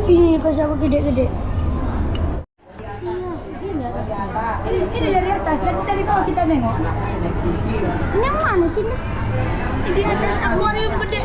Ini kasih aku gede-gede. Ini dari atas, nanti dari bawah kita nengok. Ini yang mana sih? Di atas akuarium gede.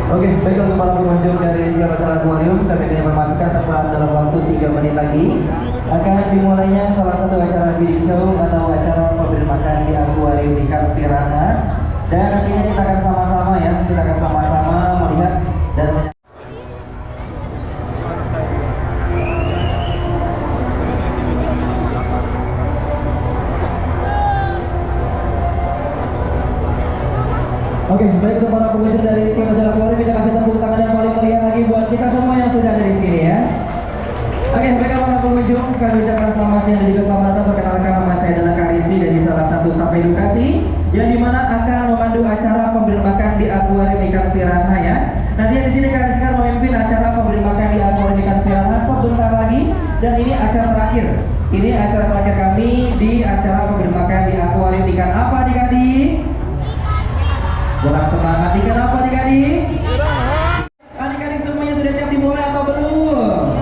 Oke, baik untuk para pengunjung dari Siar Acara Akuarium, kami ingin informasikan tepat dalam waktu 3 menit lagi akan dimulainya salah satu acara feeding show atau acara pemberi makan di akuarium ikan piranha. Dan nantinya kita akan sama-sama kita akan sama-sama melihat dan Oke, baik untuk para pengunjung dari Siar Acara Akuarium, kita kasih tepuk tangan yang paling meriah lagi buat kita semua yang sudah ada di sini ya. Oke, baiklah para pengunjung, kami ucapkan selamat siang dan juga selamat datang. Perkenalkan, nama saya adalah Karismi dari salah satu staf edukasi yang dimana akan memandu acara pemberi makan di akuarium ikan piranha ya. Nanti di sini Karismi akan memimpin acara pemberi makan di akuarium ikan piranha sebentar lagi, dan ini acara terakhir. Ini acara terakhir kami di acara pemberi makan di akuarium ikan apa adik-adik? Kurang semangat, ikan apa adik-adik? Adik-adik semuanya sudah siap dimulai atau belum?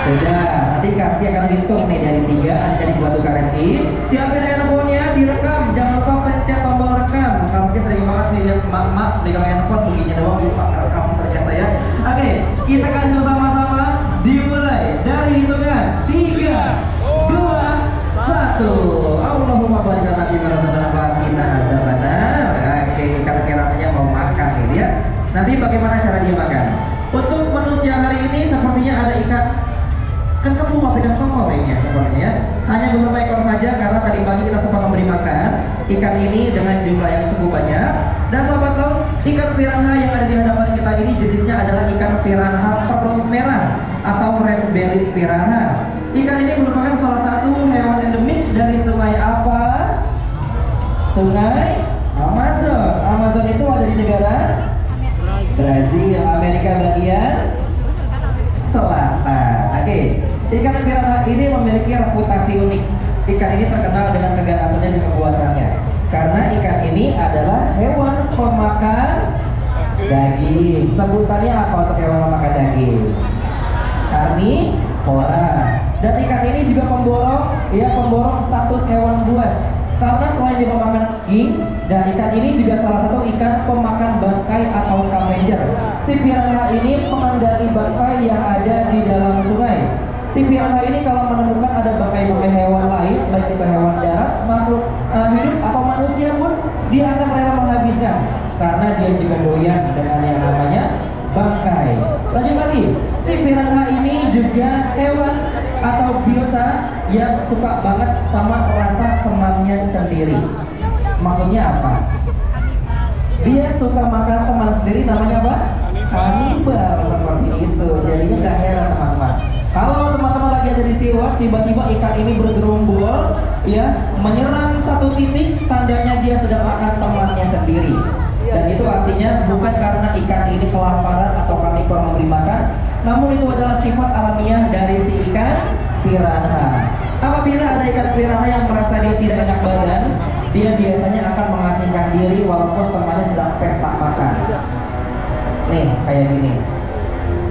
Sudah, nanti Kak Rizky akan hitung nih dari 3, adik-adik bantu Kak Rizky. Siapin handphonenya, direkam, jangan lupa pencet tombol rekam. Kak Rizky sering banget lihat mak-mak pegang handphone begini doang, lupa rekam ternyata ya. Oke, kita akan sama-sama dimulai dari hitungan 3, 2, 1. Allahumma barik lana fi ma razaqtana wa qina azabannar. Oke, ikan piranhanya mau makan ini ya. Nanti bagaimana cara dia makan? Untuk menu siang hari ini sepertinya ada ikan. Kan kamu mau pegang tongkol ini ya sebenarnya ya. Hanya beberapa ekor saja karena tadi pagi kita sempat memberi makan ikan ini dengan jumlah yang cukup banyak. Dan sahabat tahu, ikan piranha yang ada di hadapan kita ini jenisnya adalah ikan piranha perut merah atau red bellied piranha. Ikan ini merupakan Sungai Amazon. Amazon itu ada di negara Brazil, Amerika bagian selatan. Oke, ikan piranha ini memiliki reputasi unik. Ikan ini terkenal dengan keganasannya dan kekuasaannya. Karena ikan ini adalah hewan pemakan daging. Sebutannya apa untuk hewan pemakan daging? Karnivora. Dan ikan ini juga pemborong status hewan buas. Karena selain dia pemakan daging, dan ikan ini juga salah satu ikan pemakan bangkai atau scavenger. Si piranha ini mengendali bangkai yang ada di dalam sungai. Si piranha ini kalau menemukan ada bangkai-bangkai hewan lain, baik itu hewan darat, makhluk hidup atau manusia pun, dia akan rela menghabiskan. Karena dia juga doyan dengan yang namanya bangkai. Lanjut lagi, si piranha ini juga hewan atau biota yang suka banget sama rasa temannya sendiri. Maksudnya apa? Dia suka makan teman sendiri, namanya apa? Kanibal, seperti itu. Jadinya gak heran teman-teman. Kalau teman-teman lagi ada di siwak, tiba-tiba ikan ini bergerombol, ya, menyerang satu titik, tandanya dia sedang makan temannya sendiri. Dan itu artinya bukan karena ikan ini kelaparan atau kami kurang memberi makan, namun itu adalah sifat alamiah dari si ikan piranha. Apabila ada ikan piranha yang merasa dia tidak enak badan, dia biasanya akan mengasingkan diri walaupun temannya sedang pesta makan. Nih, kayak gini.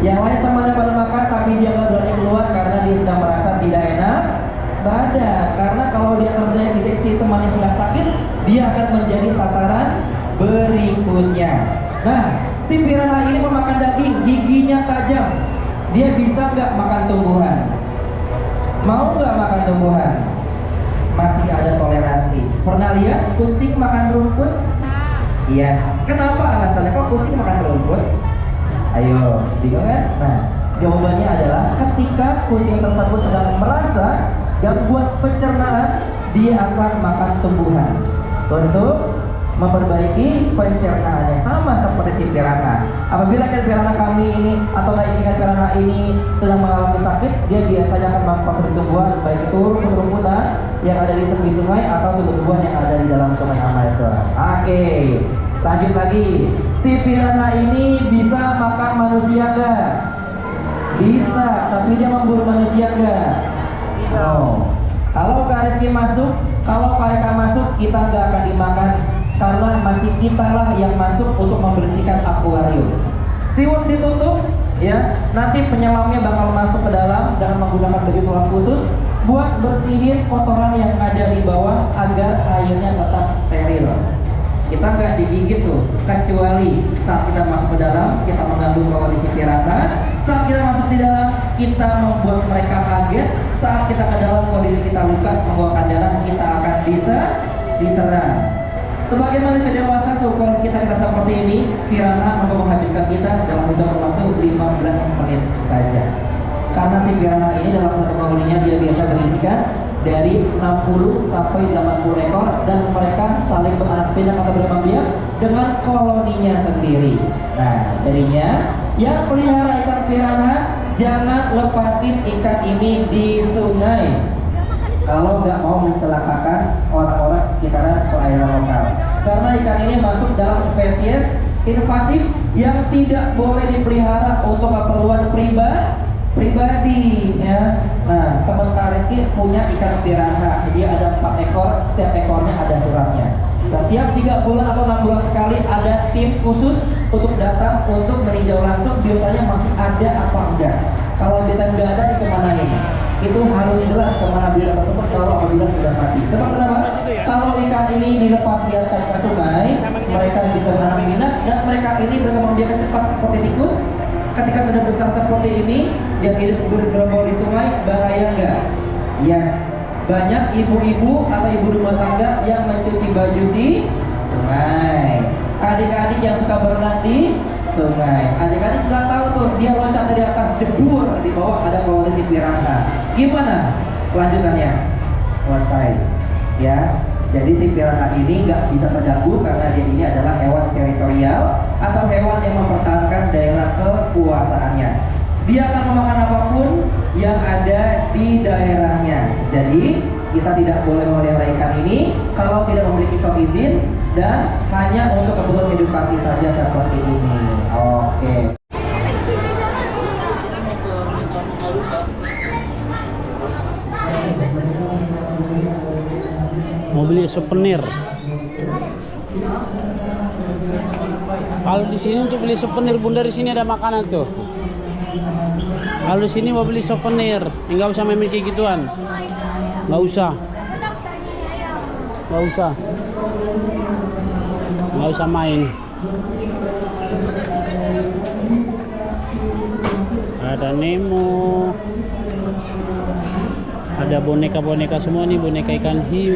Yang lain temannya pada makan tapi dia nggak berani keluar karena dia sedang merasa tidak enak badan. Karena kalau dia terdeteksi temannya sedang sakit, dia akan menjadi sasaran berikutnya. Nah, si piranha ini memakan daging, giginya tajam. Dia bisa nggak makan tumbuhan? Mau nggak makan tumbuhan? Masih ada toleransi. Pernah lihat kucing makan rumput? Yes. Kenapa alasannya kok kucing makan rumput? Ayo, bingung kan? Nah, jawabannya adalah ketika kucing tersebut sedang merasa gangguan pencernaan, dia akan makan tumbuhan untuk memperbaiki pencernaannya, sama seperti si piranha. Apabila ikan piranha kami ini atau ikan piranha ini sedang mengalami sakit, dia biasanya akan mengkonsumsi tumbuhan, baik itu rumput-rumputan yang ada di tepi sungai atau tumbuh-tumbuhan yang ada di dalam sungai Amazon. Oke, lanjut lagi. Si piranha ini bisa makan manusia nggak? Bisa, tapi dia memburu manusia nggak? No. Kalau Kak Rizky masuk, kalau Kak Eka masuk, kita nggak akan dimakan. Karena masih kita lah yang masuk untuk membersihkan akuarium. Siwak ditutup, ya. Nanti penyelamnya bakal masuk ke dalam dengan menggunakan baju selam khusus buat bersihin kotoran yang ada di bawah agar airnya tetap steril. Kita nggak digigit tuh, kecuali saat kita masuk ke dalam, kita mengganggu kondisi piranha. Saat kita masuk di dalam, kita membuat mereka kaget. Saat kita ke dalam, kondisi kita luka, mengeluarkan darah, kita akan diserang. Sebagai manusia dewasa, seukuran kita seperti ini, piranha mampu menghabiskan kita dalam hitungan waktu 15 menit saja. Karena si piranha ini dalam satu koloninya dia biasa berisikan dari 60 sampai 80 ekor, dan mereka saling beranak pinak atau berkembang biak dengan koloninya sendiri. Nah, jadinya yang pelihara ikan piranha jangan lepasin ikan ini di sungai kalau nggak mau mencelakakan orang-orang sekitaran perairan lokal. Karena ikan ini masuk dalam spesies invasif yang tidak boleh dipelihara untuk keperluan pribadi, ya. Nah, teman Kak Rizky punya ikan piranha. Dia ada 4 ekor, setiap ekornya ada suratnya. Setiap 3 bulan atau 6 bulan sekali ada tim khusus untuk datang untuk meninjau langsung biotanya masih ada apa enggak. Kalau biota nggak ada, dikemanain? Itu harus jelas kemana biota tersebut kalau apabila sudah mati. Sebab kenapa? Kalau ikan ini dilepas liarkan ke sungai, mereka bisa beranak pinak dan mereka ini berkembang biak cepat seperti tikus. Ketika sudah besar seperti ini, dia hidup bergerombol di sungai, bahaya nggak? Yes, banyak ibu-ibu atau ibu rumah tangga yang mencuci baju di sungai. Adik-adik yang suka berenang di sungai. Adik-adik nggak tahu tuh, dia loncat dari atas, jebur, di bawah ada koloni piranha. Gimana kelanjutannya? Selesai, ya. Jadi si piranha ini nggak bisa terganggu karena dia ini adalah hewan teritorial atau hewan yang mempertahankan daerah kekuasaannya. Dia akan memakan apapun yang ada di daerahnya. Jadi Kita tidak boleh memelihara ikan ini kalau tidak memiliki surat izin dan hanya untuk keperluan edukasi saja seperti ini. Oke. Mau beli souvenir. Kalau di sini untuk beli souvenir, Bunda, di sini ada makanan tuh. Kalau di sini mau beli souvenir, enggak usah main kayak gituan. Enggak usah. Enggak usah. Enggak usah main. Ada Nemo. Ada boneka-boneka semua nih, boneka ikan hiu.